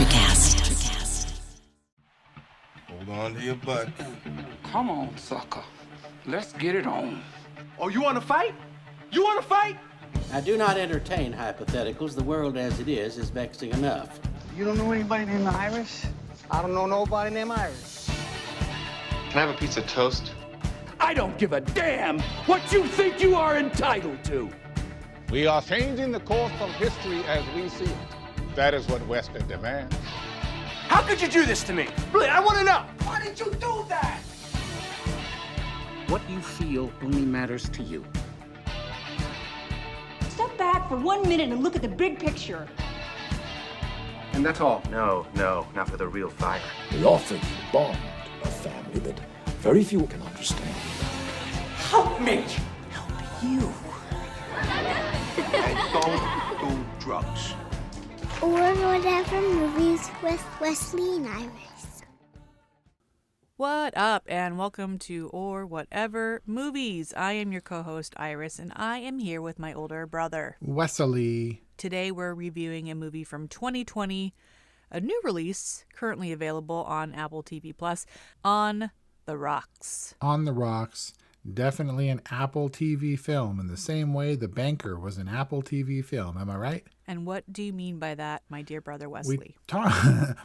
Electrocast. Hold on to your butt. Come on, sucker. Let's get it on. Oh, you want to fight? You want to fight? I do not entertain hypotheticals. The world as it is vexing enough. You don't know anybody named Iris? I don't know nobody named Iris. Can I have a piece of toast? I don't give a damn what you think you are entitled to. We are changing the course of history as we see it. That is what Western demands. How could you do this to me? Really, I want to know. Why did you do that? What you feel only matters to you. Step back for 1 minute and look at the big picture. And that's all? No, not for the real fire. We offer you bond, a family that very few can understand. Help me. Help you. And don't do drugs. Or whatever movies with Wesley and Iris. What up, and welcome to Or Whatever Movies. I am your co-host, Iris, and I am here with my older brother, Wesley. Today we're reviewing a movie from 2020, a new release currently available on Apple TV+, On the Rocks. On the Rocks. Definitely an Apple TV film in the same way The Banker was an Apple TV film. Am I right? And what do you mean by that, my dear brother Wesley?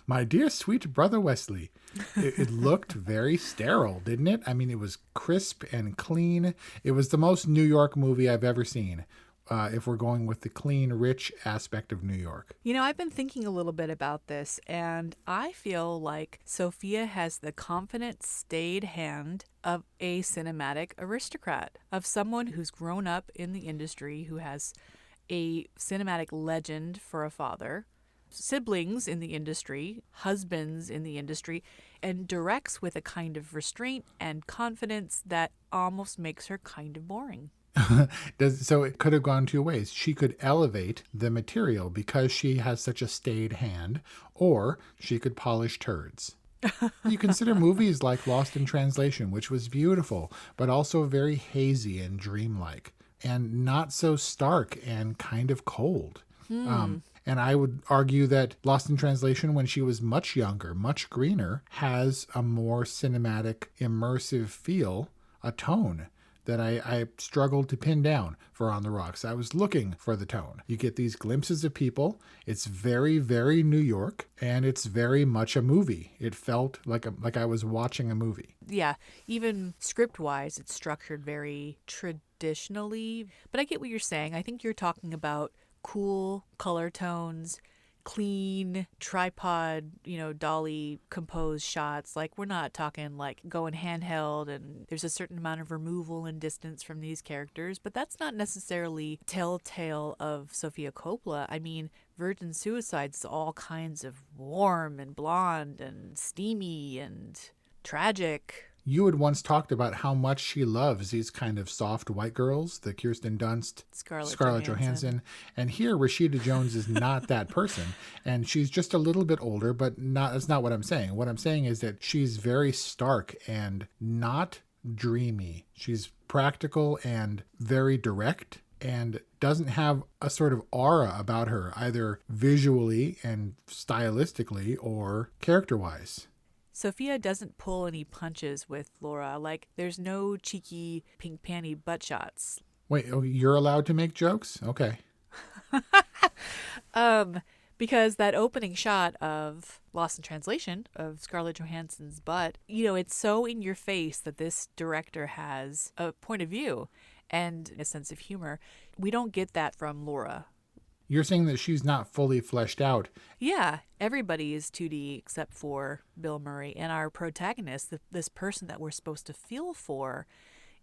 My dear sweet brother Wesley. It looked very sterile, didn't it? I mean, it was crisp and clean. It was the most New York movie I've ever seen. If we're going with the clean, rich aspect of New York. You know, I've been thinking a little bit about this, and I feel like Sophia has the confident, staid hand of a cinematic aristocrat, of someone who's grown up in the industry, who has a cinematic legend for a father, siblings in the industry, husbands in the industry, and directs with a kind of restraint and confidence that almost makes her kind of boring. So it could have gone two ways. She could elevate the material because she has such a staid hand, or she could polish turds. You consider movies like Lost in Translation, which was beautiful, but also very hazy and dreamlike, and not so stark and kind of cold. And I would argue that Lost in Translation, when she was much younger, much greener, has a more cinematic, immersive feel, a tone that I struggled to pin down for On the Rocks. I was looking for the tone. You get these glimpses of people. It's very, very New York, and it's very much a movie. It felt like I was watching a movie. Yeah, even script-wise, it's structured very traditionally. But I get what you're saying. I think you're talking about cool color tones, clean tripod, dolly composed shots. Like, we're not talking like going handheld and there's a certain amount of removal and distance from these characters, but that's not necessarily telltale of Sophia Coppola. I mean, Virgin Suicides is all kinds of warm and blonde and steamy and tragic. You had once talked about how much she loves these kind of soft white girls, the Kirsten Dunst, Scarlett Johansson. And here, Rashida Jones is not that person. And she's just a little bit older, but that's not what I'm saying. What I'm saying is that she's very stark and not dreamy. She's practical and very direct and doesn't have a sort of aura about her, either visually and stylistically or character-wise. Sophia doesn't pull any punches with Laura. Like, there's no cheeky pink panty butt shots. Wait, you're allowed to make jokes? Okay. Because that opening shot of Lost in Translation of Scarlett Johansson's butt, it's so in your face that this director has a point of view and a sense of humor. We don't get that from Laura. You're saying that she's not fully fleshed out. Yeah, everybody is 2D except for Bill Murray. And our protagonist, this person that we're supposed to feel for,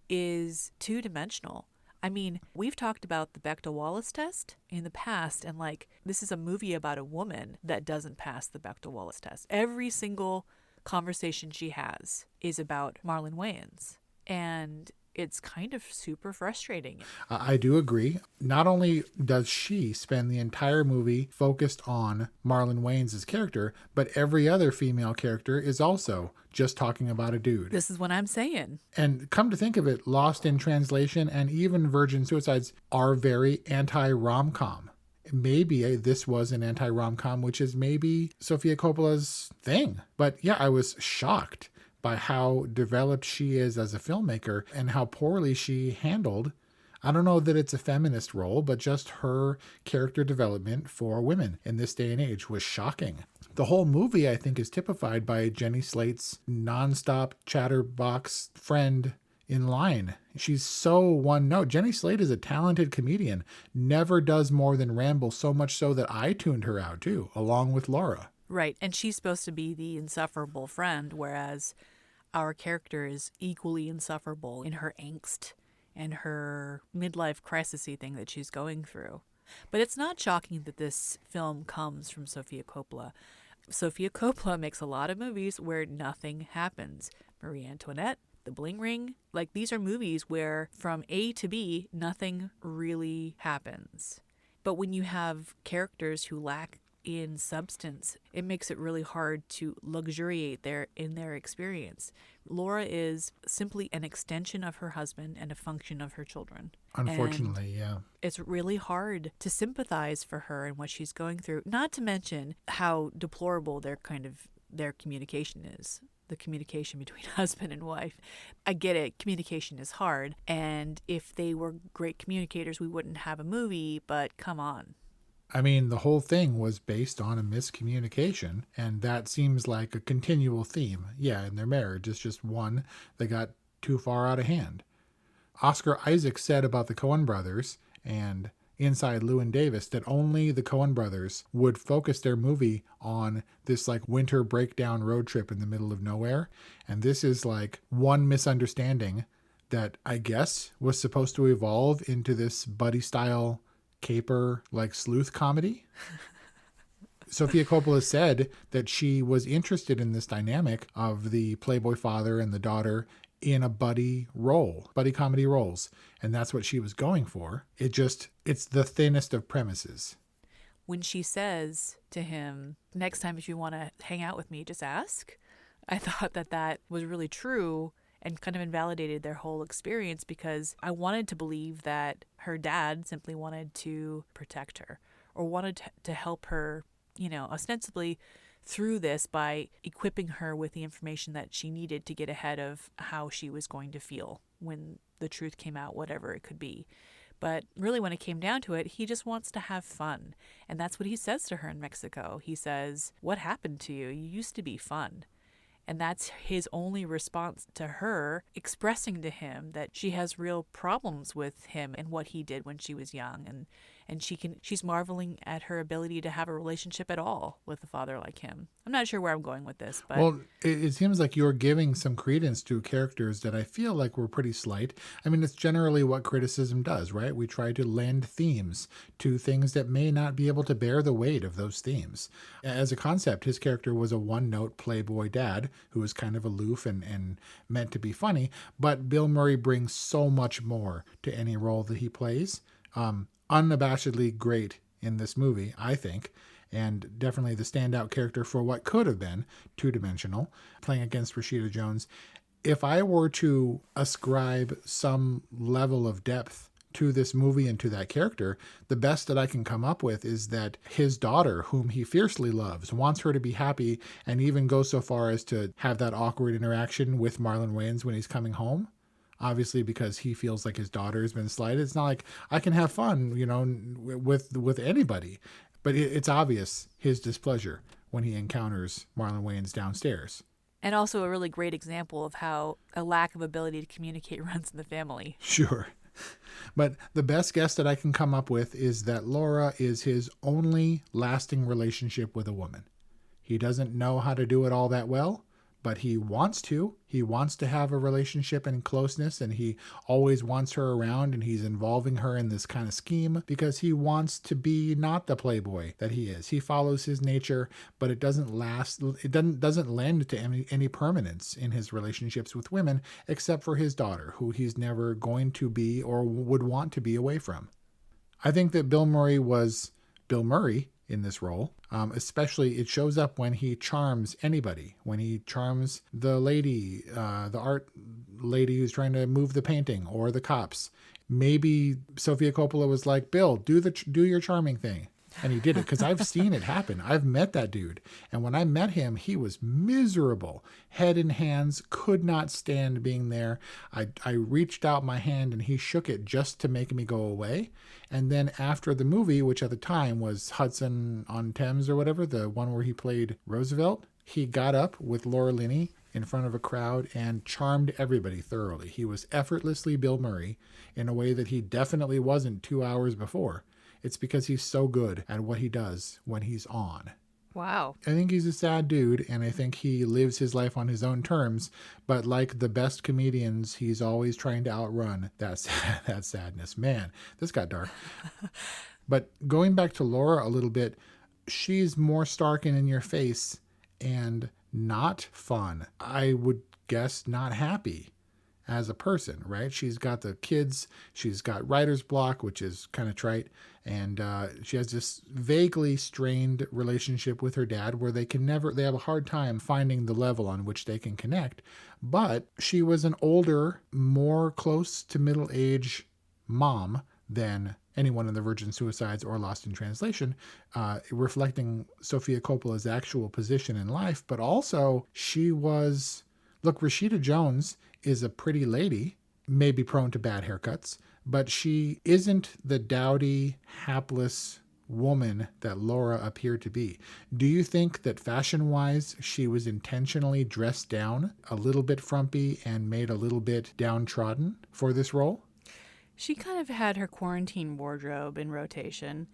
is two-dimensional. I mean, we've talked about the Bechdel-Wallace test in the past, and this is a movie about a woman that doesn't pass the Bechdel-Wallace test. Every single conversation she has is about Marlon Wayans. And it's kind of super frustrating. I do agree. Not only does she spend the entire movie focused on Marlon Wayans' character, but every other female character is also just talking about a dude. This is what I'm saying. And come to think of it, Lost in Translation and even Virgin Suicides are very anti-rom-com. maybe this was an anti-rom-com, which is maybe Sophia Coppola's thing. But yeah, I was shocked by how developed she is as a filmmaker and how poorly she handled, I don't know that it's a feminist role, but just her character development for women in this day and age was shocking. The whole movie, I think, is typified by Jenny Slate's nonstop chatterbox friend in line. She's so one note. Jenny Slate is a talented comedian, never does more than ramble, so much so that I tuned her out too, along with Laura. Right, and she's supposed to be the insufferable friend, whereas our character is equally insufferable in her angst and her midlife crisis-y thing that she's going through. But it's not shocking that this film comes from Sophia Coppola. Sophia Coppola makes a lot of movies where nothing happens. Marie Antoinette, The Bling Ring, like these are movies where from A to B, nothing really happens. But when you have characters who lack in substance, it makes it really hard to luxuriate in their experience. Laura is simply an extension of her husband and a function of her children. Unfortunately, yeah. It's really hard to sympathize for her and what she's going through, not to mention how deplorable their communication is. The communication between husband and wife. I get it, communication is hard, and if they were great communicators, we wouldn't have a movie, but come on. I mean, the whole thing was based on a miscommunication, and that seems like a continual theme. Yeah, in their marriage, it's just one that got too far out of hand. Oscar Isaac said about the Coen brothers and Inside Llewyn Davis that only the Coen brothers would focus their movie on this like winter breakdown road trip in the middle of nowhere. And this is like one misunderstanding that I guess was supposed to evolve into this buddy style caper like sleuth comedy. Sophia Coppola said that she was interested in this dynamic of the Playboy father and the daughter in a buddy comedy roles. And that's what she was going for. It's the thinnest of premises. When she says to him, next time if you want to hang out with me, just ask. I thought that was really true and kind of invalidated their whole experience, because I wanted to believe that her dad simply wanted to protect her or wanted to help her, ostensibly through this by equipping her with the information that she needed to get ahead of how she was going to feel when the truth came out, whatever it could be. But really, when it came down to it, he just wants to have fun. And that's what he says to her in Mexico. He says, "What happened to you? You used to be fun." And that's his only response to her, expressing to him that she has real problems with him and what he did when she was young. And she's marveling at her ability to have a relationship at all with a father like him. I'm not sure where I'm going with this, but well, it seems like you're giving some credence to characters that I feel like were pretty slight. I mean, it's generally what criticism does, right? We try to lend themes to things that may not be able to bear the weight of those themes. As a concept, his character was a one-note playboy dad who was kind of aloof and meant to be funny, but Bill Murray brings so much more to any role that he plays. Unabashedly great in this movie, I think, and definitely the standout character for what could have been two-dimensional, playing against Rashida Jones. If I were to ascribe some level of depth to this movie and to that character, the best that I can come up with is that his daughter, whom he fiercely loves, wants her to be happy, and even goes so far as to have that awkward interaction with Marlon Wayans when he's coming home. Obviously, because he feels like his daughter has been slighted. It's not like I can have fun, with anybody. But it's obvious his displeasure when he encounters Marlon Wayans downstairs. And also a really great example of how a lack of ability to communicate runs in the family. Sure. But the best guess that I can come up with is that Laura is his only lasting relationship with a woman. He doesn't know how to do it all that well, but he wants to. He wants to have a relationship and closeness, and he always wants her around, and he's involving her in this kind of scheme because he wants to be not the playboy that he is. He follows his nature, but it doesn't last. It doesn't lend to any permanence in his relationships with women, except for his daughter, who he's never going to be or would want to be away from. I think that Bill Murray was Bill Murray in this role. Especially it shows up when he charms anybody, when he charms the lady, the art lady who's trying to move the painting, or the cops. Maybe Sophia Coppola was like, Bill, do your charming thing. And he did it because I've seen it happen. I've met that dude. And when I met him, he was miserable. Head in hands, could not stand being there. I reached out my hand and he shook it just to make me go away. And then after the movie, which at the time was Hudson on Thames or whatever, the one where he played Roosevelt, he got up with Laura Linney in front of a crowd and charmed everybody thoroughly. He was effortlessly Bill Murray in a way that he definitely wasn't 2 hours before. It's because he's so good at what he does when he's on. Wow. I think he's a sad dude, and I think he lives his life on his own terms. But like the best comedians, he's always trying to outrun that sadness. Man, this got dark. But going back to Laura a little bit, she's more stark and in your face and not fun. I would guess not happy as a person, right? She's got the kids, she's got writer's block, which is kind of trite, and she has this vaguely strained relationship with her dad where they have a hard time finding the level on which they can connect. But she was an older, more close to middle age mom than anyone in the Virgin Suicides or Lost in Translation, reflecting Sophia Coppola's actual position in life. But also she was, look, Rashida Jones is a pretty lady, maybe prone to bad haircuts, but she isn't the dowdy, hapless woman that Laura appeared to be. Do you think that fashion-wise she was intentionally dressed down, a little bit frumpy, and made a little bit downtrodden for this role? She kind of had her quarantine wardrobe in rotation.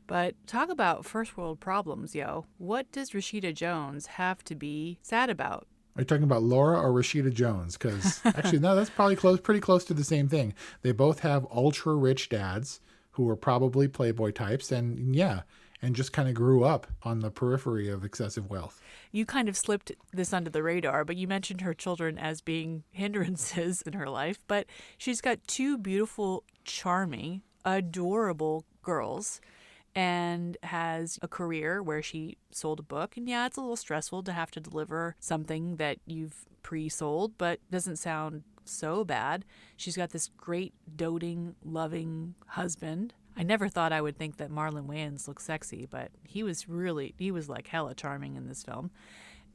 But talk about first world problems, yo. What does Rashida Jones have to be sad about? Are you talking about Laura or Rashida Jones? Because actually, no, that's probably pretty close to the same thing. They both have ultra rich dads who were probably Playboy types, and just kind of grew up on the periphery of excessive wealth. You kind of slipped this under the radar, but you mentioned her children as being hindrances in her life. But she's got two beautiful, charming, adorable girls, and has a career where she sold a book. And yeah, it's a little stressful to have to deliver something that you've pre-sold, but doesn't sound so bad. She's got this great, doting, loving husband. I never thought I would think that Marlon Wayans looked sexy, but he was like hella charming in this film.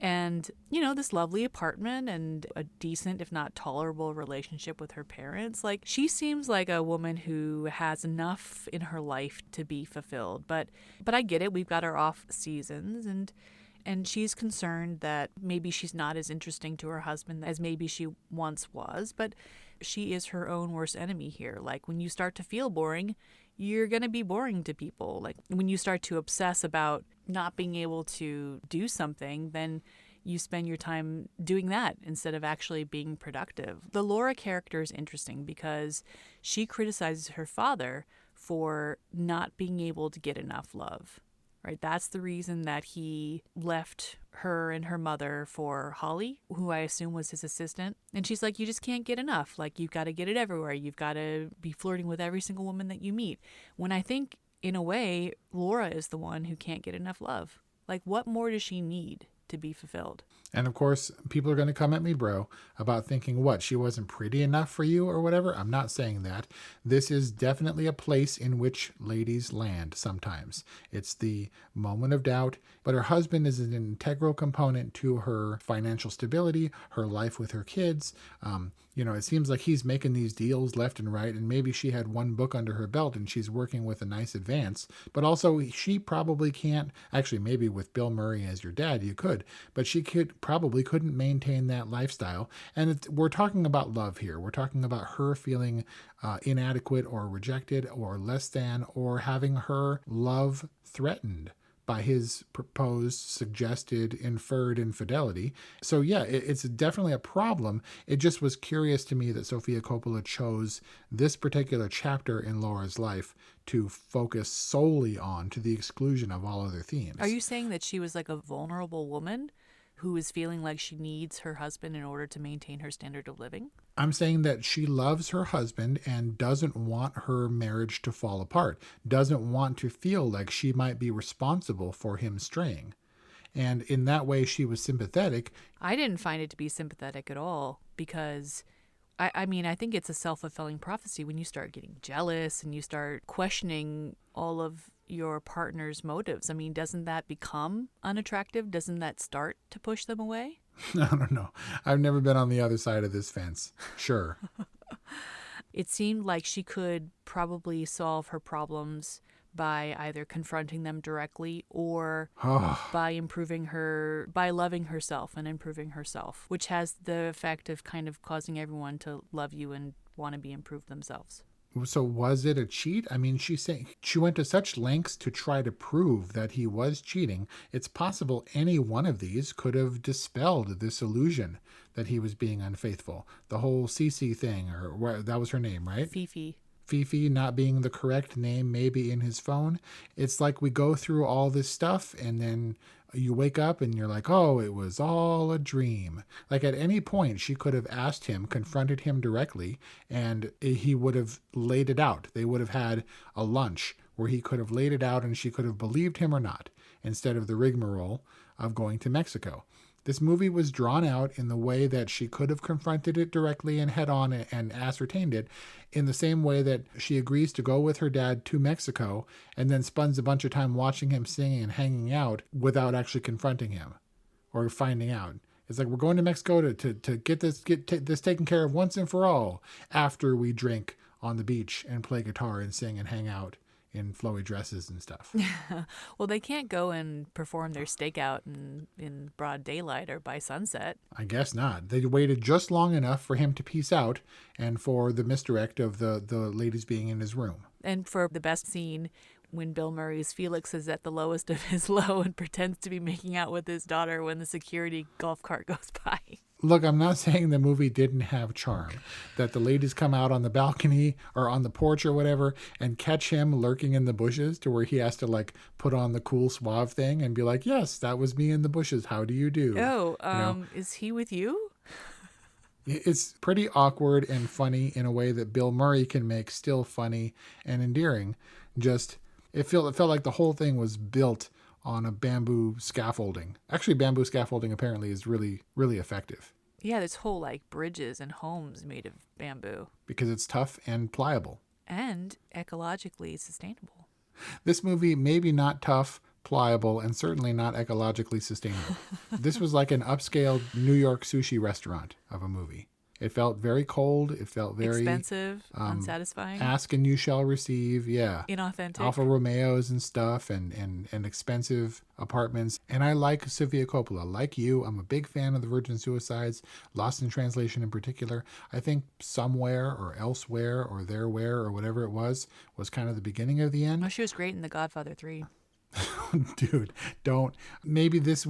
And, this lovely apartment and a decent, if not tolerable, relationship with her parents. Like, she seems like a woman who has enough in her life to be fulfilled. But I get it. We've got our off seasons, and she's concerned that maybe she's not as interesting to her husband as maybe she once was. But she is her own worst enemy here. Like, when you start to feel boring, you're going to be boring to people. Like, when you start to obsess about not being able to do something, then you spend your time doing that instead of actually being productive. The Laura character is interesting because she criticizes her father for not being able to get enough love, right? That's the reason that he left her and her mother for Holly, who I assume was his assistant. And she's like, you just can't get enough. Like, you've got to get it everywhere. You've got to be flirting with every single woman that you meet. When I think, in a way, Laura is the one who can't get enough love. Like, what more does she need to be fulfilled? And of course, people are going to come at me, bro, about thinking, what, she wasn't pretty enough for you or whatever? I'm not saying that. This is definitely a place in which ladies land sometimes. It's the moment of doubt, but her husband is an integral component to her financial stability, her life with her kids. It seems like he's making these deals left and right, and maybe she had one book under her belt and she's working with a nice advance, but also she probably can't, actually maybe with Bill Murray as your dad you could, but she probably couldn't maintain that lifestyle. And we're talking about love here. We're talking about her feeling inadequate or rejected or less than, or having her love threatened by his proposed, suggested, inferred infidelity. So yeah, it's definitely a problem. It just was curious to me that Sophia Coppola chose this particular chapter in Laura's life to focus solely on, to the exclusion of all other themes. Are you saying that she was like a vulnerable woman who is feeling like she needs her husband in order to maintain her standard of living? I'm saying that she loves her husband and doesn't want her marriage to fall apart, doesn't want to feel like she might be responsible for him straying. And in that way, she was sympathetic. I didn't find it to be sympathetic at all, because I mean, I think it's a self-fulfilling prophecy when you start getting jealous and you start questioning all of your partner's motives. I mean, doesn't that become unattractive? Doesn't that start to push them away? I don't know. I've never been on the other side of this fence. Sure. It seemed like she could probably solve her problems by either confronting them directly or by loving herself and improving herself, which has the effect of kind of causing everyone to love you and want to be improved themselves. So was it a cheat? I mean, she went to such lengths to try to prove that he was cheating. It's possible any one of these could have dispelled this illusion that he was being unfaithful. The whole Cece thing, or that was her name, right? Fifi not being the correct name maybe in his phone. It's like we go through all this stuff and then you wake up and you're like, oh, it was all a dream. Like at any point she could have asked him, confronted him directly, and he would have laid it out. They would have had a lunch where he could have laid it out and she could have believed him or not, instead of the rigmarole of going to Mexico. This movie was drawn out in the way that she could have confronted it directly and head on and ascertained it, in the same way that she agrees to go with her dad to Mexico and then spends a bunch of time watching him singing and hanging out without actually confronting him or finding out. It's like, we're going to Mexico to get this taken care of once and for all, after we drink on the beach and play guitar and sing and hang out in flowy dresses and stuff. Well, they can't go and perform their stakeout in broad daylight or by sunset. I guess not. They waited just long enough for him to peace out and for the misdirect of the ladies being in his room. And for the best scene, when Bill Murray's Felix is at the lowest of his low and pretends to be making out with his daughter when the security golf cart goes by. Look, I'm not saying the movie didn't have charm, that the ladies come out on the balcony or on the porch or whatever and catch him lurking in the bushes to where he has to like put on the cool suave thing and be like, yes, that was me in the bushes. How do you do? Oh, is he with you? It's pretty awkward and funny in a way that Bill Murray can make still funny and endearing. It felt like the whole thing was built on a bamboo scaffolding. Actually, bamboo scaffolding apparently is really, really effective. Yeah, this whole like bridges and homes made of bamboo. Because it's tough and pliable. And ecologically sustainable. This movie, maybe not tough, pliable, and certainly not ecologically sustainable. This was like an upscale New York sushi restaurant of a movie. It felt very cold. It felt very expensive, unsatisfying. Ask and you shall receive. Yeah. Inauthentic. Alfa Romeos and stuff and expensive apartments. And I like Sophia Coppola. Like you, I'm a big fan of The Virgin Suicides, Lost in Translation in particular. I think Somewhere or Elsewhere or Therewhere or whatever it was kind of the beginning of the end. Oh, she was great in The Godfather 3. Dude, don't. Maybe this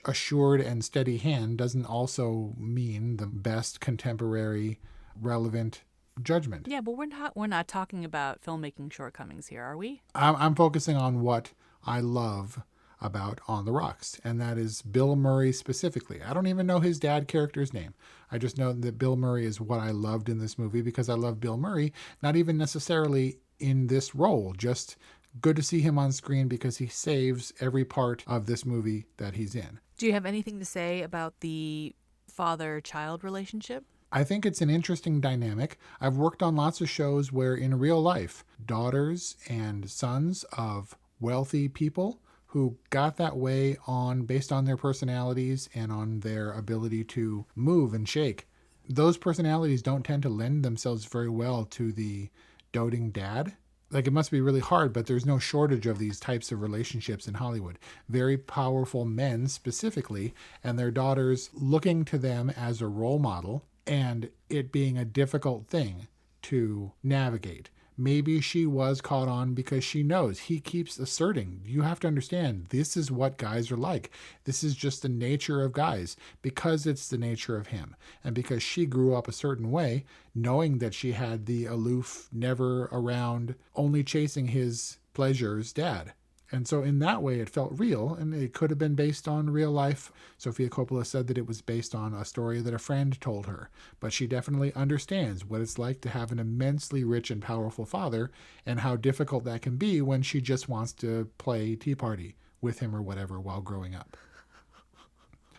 assured and steady hand doesn't also mean the best contemporary relevant judgment. Yeah, but we're not talking about filmmaking shortcomings here, are we? I'm focusing on what I love about On the Rocks, and that is Bill Murray specifically. I don't even know his dad character's name. I just know that Bill Murray is what I loved in this movie because I love Bill Murray, not even necessarily in this role, just good to see him on screen because he saves every part of this movie that he's in. Do you have anything to say about the father-child relationship? I think it's an interesting dynamic. I've worked on lots of shows where in real life, daughters and sons of wealthy people who got that way based on their personalities and on their ability to move and shake. Those personalities don't tend to lend themselves very well to the doting dad. Like, it must be really hard, but there's no shortage of these types of relationships in Hollywood. Very powerful men specifically, and their daughters looking to them as a role model, and it being a difficult thing to navigate. Maybe she was caught on because she knows. He keeps asserting, you have to understand, this is what guys are like. This is just the nature of guys, because it's the nature of him. And because she grew up a certain way, knowing that she had the aloof, never around, only chasing his pleasures dad. And so in that way, it felt real, and it could have been based on real life. Sophia Coppola said that it was based on a story that a friend told her, but she definitely understands what it's like to have an immensely rich and powerful father and how difficult that can be when she just wants to play Tea Party with him or whatever while growing up.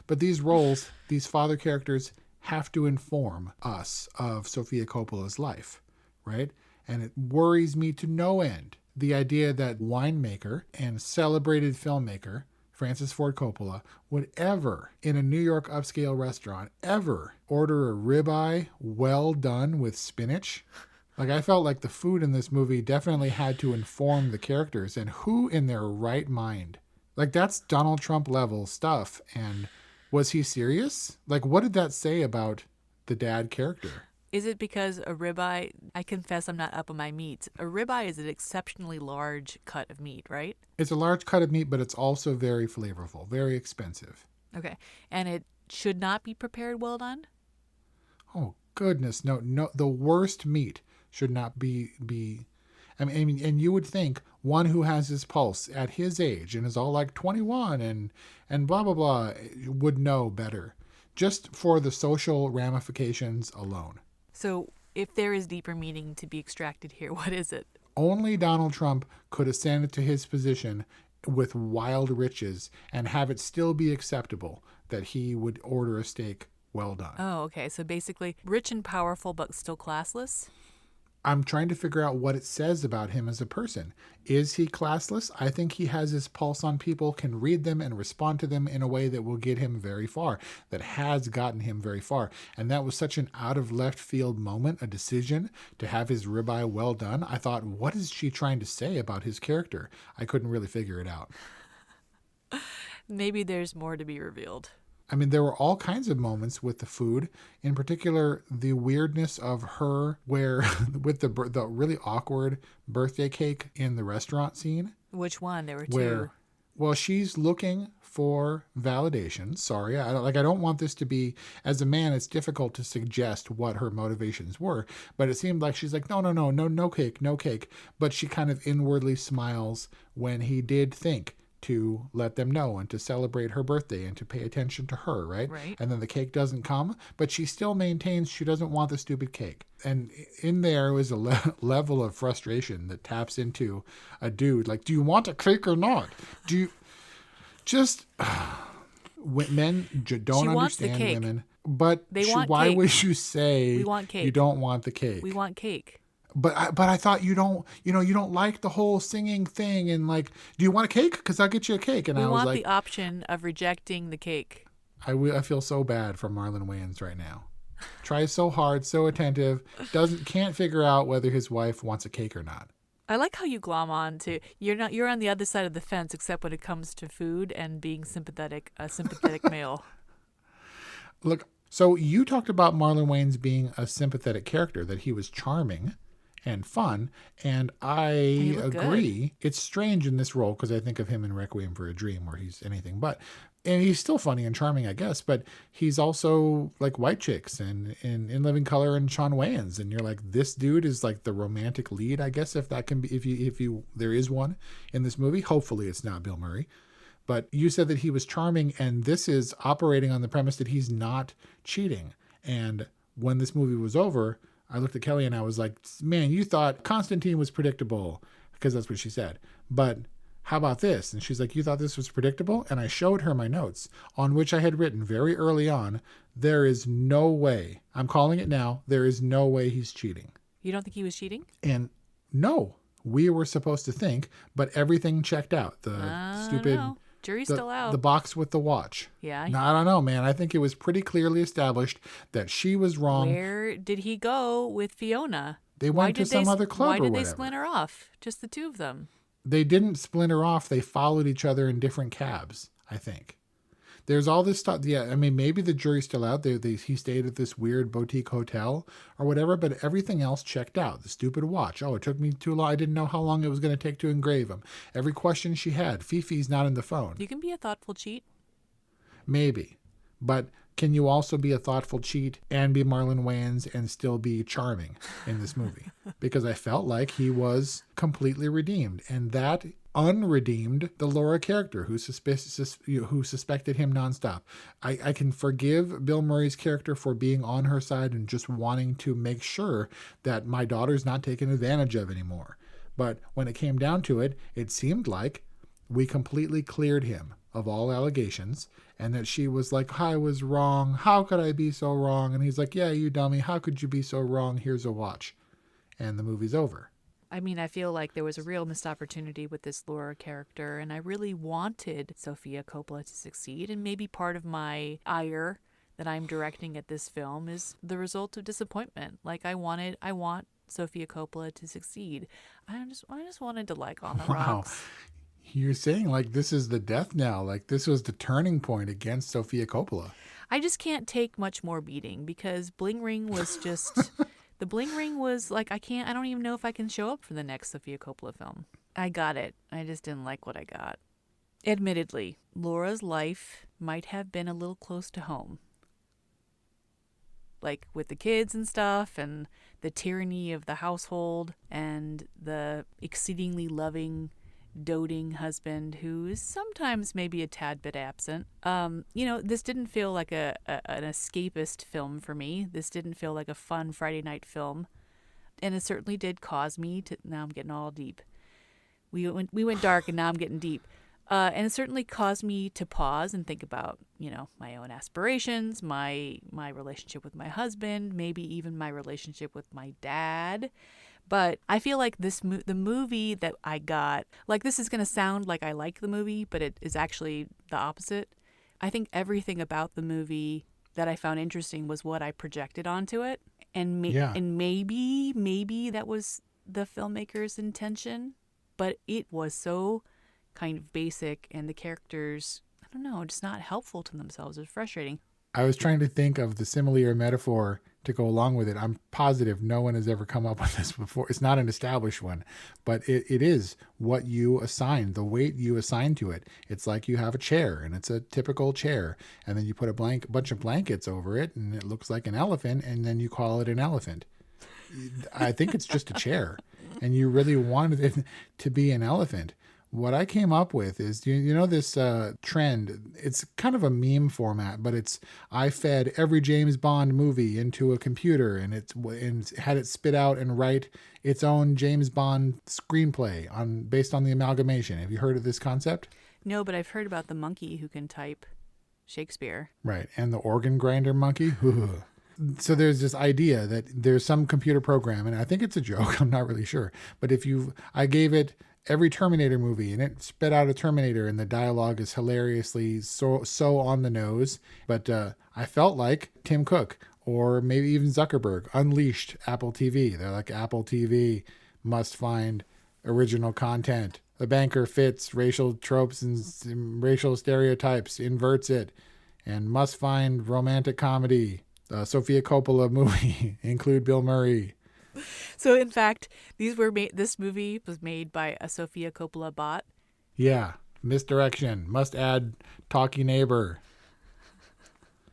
But these roles, these father characters, have to inform us of Sophia Coppola's life, right? And it worries me to no end. The idea that winemaker and celebrated filmmaker Francis Ford Coppola would ever, in a New York upscale restaurant, ever order a ribeye well done with spinach. Like, I felt like the food in this movie definitely had to inform the characters, and who in their right mind? Like, that's Donald Trump level stuff. And was he serious? Like, what did that say about the dad character? Is it because a ribeye, I confess I'm not up on my meats. A ribeye is an exceptionally large cut of meat, right? It's a large cut of meat, but it's also very flavorful, very expensive. Okay. And it should not be prepared well done? Oh, goodness. No, the worst meat should not be I mean, and you would think one who has his pulse at his age and is all like 21 and blah, blah, blah, would know better, just for the social ramifications alone. So if there is deeper meaning to be extracted here, what is it? Only Donald Trump could ascend to his position with wild riches and have it still be acceptable that he would order a steak well done. Oh, okay. So basically rich and powerful, but still classless? I'm trying to figure out what it says about him as a person. Is he classless? I think he has his pulse on people, can read them and respond to them in a way that will get him very far, that has gotten him very far. And that was such an out of left field moment, a decision to have his ribeye well done. I thought, what is she trying to say about his character? I couldn't really figure it out. Maybe there's more to be revealed. I mean, there were all kinds of moments with the food, in particular, the weirdness of her where with the really awkward birthday cake in the restaurant scene. Which one? There were where, two. Well, she's looking for validation. Sorry. I don't want this to be, as a man, it's difficult to suggest what her motivations were, but it seemed like she's like, no cake. But she kind of inwardly smiles when he did think to let them know and to celebrate her birthday and to pay attention to her, right? And then the cake doesn't come, but she still maintains she doesn't want the stupid cake. And in there was a level of frustration that taps into a dude. Like, do you want a cake or not? Do you just... men don't understand women. But why would you say we want cake. You don't want the cake? We want cake. But I thought you don't like the whole singing thing, and like, do you want a cake? Because I'll get you a cake. And I was like, we want the option of rejecting the cake. I feel so bad for Marlon Wayans right now. Tries so hard, so attentive, can't figure out whether his wife wants a cake or not. I like how you glom on to you're on the other side of the fence, except when it comes to food and being sympathetic, a sympathetic male. Look, so you talked about Marlon Wayans being a sympathetic character, that he was charming and fun, and I agree. Good. It's strange in this role because I think of him in Requiem for a Dream, where he's anything but, and he's still funny and charming, I guess, but he's also like White Chicks and In Living Color and Shawn Wayans, and you're like, this dude is like the romantic lead, I guess, if that can be, if you there is one in this movie. Hopefully it's not Bill Murray. But you said that he was charming, and this is operating on the premise that he's not cheating. And when this movie was over, I looked at Kelly and I was like, man, you thought Constantine was predictable, because that's what she said. But how about this? And she's like, you thought this was predictable? And I showed her my notes, on which I had written very early on, there is no way, I'm calling it now, there is no way he's cheating. You don't think he was cheating? And no, we were supposed to think, but everything checked out. The stupid... Jury's still out. The box with the watch. Yeah. No, I don't know, man. I think it was pretty clearly established that she was wrong. Where did he go with Fiona? They went to some other club or whatever. Why did they splinter off? Just the two of them. They didn't splinter off. They followed each other in different cabs, I think. There's all this stuff. Yeah, I mean, maybe the jury's still out. He stayed at this weird boutique hotel or whatever, but everything else checked out. The stupid watch. Oh, it took me too long. I didn't know how long it was going to take to engrave them. Every question she had. Fifi's not in the phone. You can be a thoughtful cheat. Maybe. But can you also be a thoughtful cheat and be Marlon Wayans and still be charming in this movie? Because I felt like he was completely redeemed. And that unredeemed the Laura character who suspected him nonstop. I can forgive Bill Murray's character for being on her side and just wanting to make sure that my daughter's not taken advantage of anymore. But when it came down to it, it seemed like we completely cleared him of all allegations, and that she was like, I was wrong. How could I be so wrong? And he's like, yeah, you dummy. How could you be so wrong? Here's a watch. And the movie's over. I mean, I feel like there was a real missed opportunity with this Laura character, and I really wanted Sophia Coppola to succeed, and maybe part of my ire that I'm directing at this film is the result of disappointment. Like, I want Sophia Coppola to succeed. I just wanted to like On the Rocks. You're saying like this is the death knell, like this was the turning point against Sophia Coppola. I just can't take much more beating because Bling Ring was just the Bling Ring was like I don't even know if I can show up for the next Sophia Coppola film. I got it. I just didn't like what I got. Admittedly, Laura's life might have been a little close to home. Like with the kids and stuff and the tyranny of the household and the exceedingly loving, doting husband who is sometimes maybe a tad bit absent. This didn't feel like an escapist film for me. This didn't feel like a fun Friday night film. And it certainly did cause me to, now I'm getting all deep. We went dark and now I'm getting deep. And it certainly caused me to pause and think about, my own aspirations, my relationship with my husband, maybe even my relationship with my dad. But I feel like the movie that I got, like this is going to sound like I like the movie, but it is actually the opposite. I think everything about the movie that I found interesting was what I projected onto it. And maybe that was the filmmaker's intention, but it was so kind of basic, and the characters, I don't know, just not helpful to themselves. It was frustrating. I was trying to think of the simile or metaphor to go along with it. I'm positive no one has ever come up with this before. It's not an established one, but it is what you assign, the weight you assign to it. It's like you have a chair, and it's a typical chair, and then you put a bunch of blankets over it, and it looks like an elephant, and then you call it an elephant. I think it's just a chair, and you really wanted it to be an elephant. What I came up with is, this trend, it's kind of a meme format, but it's, I fed every James Bond movie into a computer and had it spit out and write its own James Bond screenplay based on the amalgamation. Have you heard of this concept? No, but I've heard about the monkey who can type Shakespeare. Right. And the organ grinder monkey. So there's this idea that there's some computer program, and I think it's a joke, I'm not really sure. But I gave it every Terminator movie, and it spit out a Terminator, and the dialogue is hilariously so on the nose. But I felt like Tim Cook, or maybe even Zuckerberg, unleashed Apple TV. They're like, Apple TV must find original content. The banker fits racial tropes and racial stereotypes, inverts it, and must find romantic comedy. Sophia Coppola movie, include Bill Murray. So in fact, this movie was made by a Sophia Coppola bot. Yeah, misdirection, must add talkie neighbor.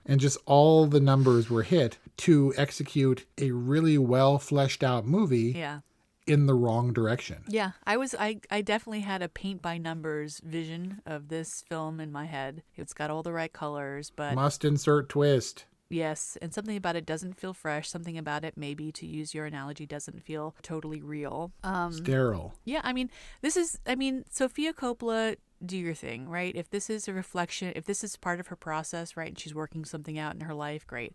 And just all the numbers were hit to execute a really well fleshed out movie in the wrong direction. Yeah, I definitely had a paint by numbers vision of this film in my head. It's got all the right colors, but must insert twist. Yes, and something about it doesn't feel fresh. Something about it, maybe to use your analogy, doesn't feel totally real. Sterile. Yeah, Sophia Coppola, do your thing, right? If this is a reflection, if this is part of her process, right, and she's working something out in her life, great.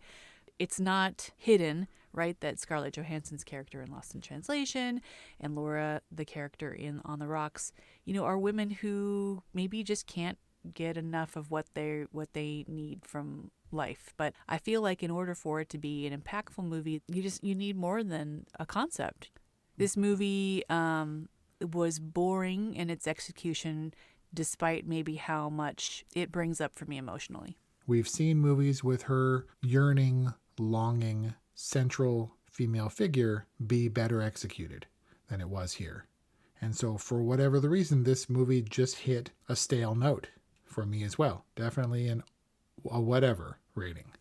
It's not hidden, right, that Scarlett Johansson's character in Lost in Translation and Laura, the character in On the Rocks, are women who maybe just can't get enough of what they need from life. But I feel like in order for it to be an impactful movie, you need more than a concept. This movie was boring in its execution, despite maybe how much it brings up for me emotionally. We've seen movies with her yearning, longing, central female figure be better executed than it was here. And so for whatever the reason, this movie just hit a stale note for me as well. Definitely a whatever rating.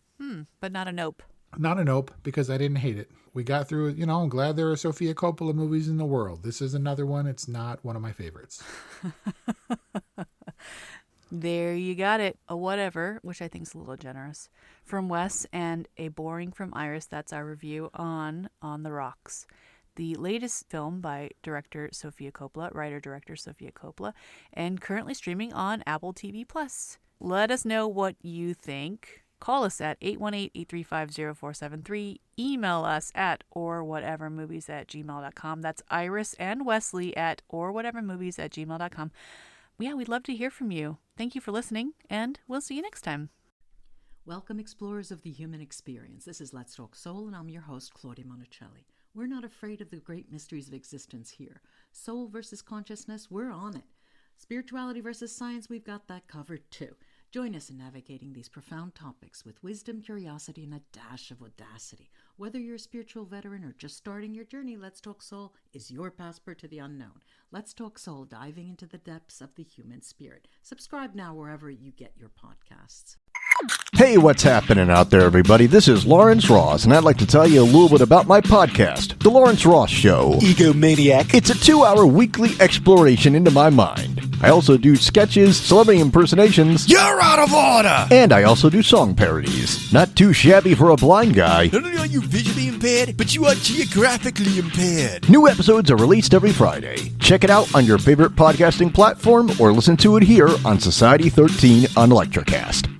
But not a nope. Not a nope, because I didn't hate it. We got through it. I'm glad there are Sophia Coppola movies in the world. This is another one. It's not one of my favorites. There you got it. A whatever, which I think is a little generous, from Wes, and a boring from Iris. That's our review on the Rocks. the latest film by director Sophia Coppola, writer-director Sophia Coppola, and currently streaming on Apple TV+. Let us know what you think. Call us at 818-835-0473. Email us at orwhatevermovies@gmail.com. That's Iris and Wesley at orwhatevermovies@gmail.com. Yeah, we'd love to hear from you. Thank you for listening, and we'll see you next time. Welcome, explorers of the human experience. This is Let's Talk Soul, and I'm your host, Claudia Monticelli. We're not afraid of the great mysteries of existence here. Soul versus consciousness, we're on it. Spirituality versus science, we've got that covered too. Join us in navigating these profound topics with wisdom, curiosity, and a dash of audacity. Whether you're a spiritual veteran or just starting your journey, Let's Talk Soul is your passport to the unknown. Let's Talk Soul, diving into the depths of the human spirit. Subscribe now wherever you get your podcasts. Hey, what's happening out there, everybody? This is Lawrence Ross, and I'd like to tell you a little bit about my podcast, The Lawrence Ross Show. Egomaniac. It's a 2-hour weekly exploration into my mind. I also do sketches, celebrity impersonations. You're out of order! And I also do song parodies. Not too shabby for a blind guy. Not only are you visually impaired, but you are geographically impaired. New episodes are released every Friday. Check it out on your favorite podcasting platform or listen to it here on Society 13 on Electrocast.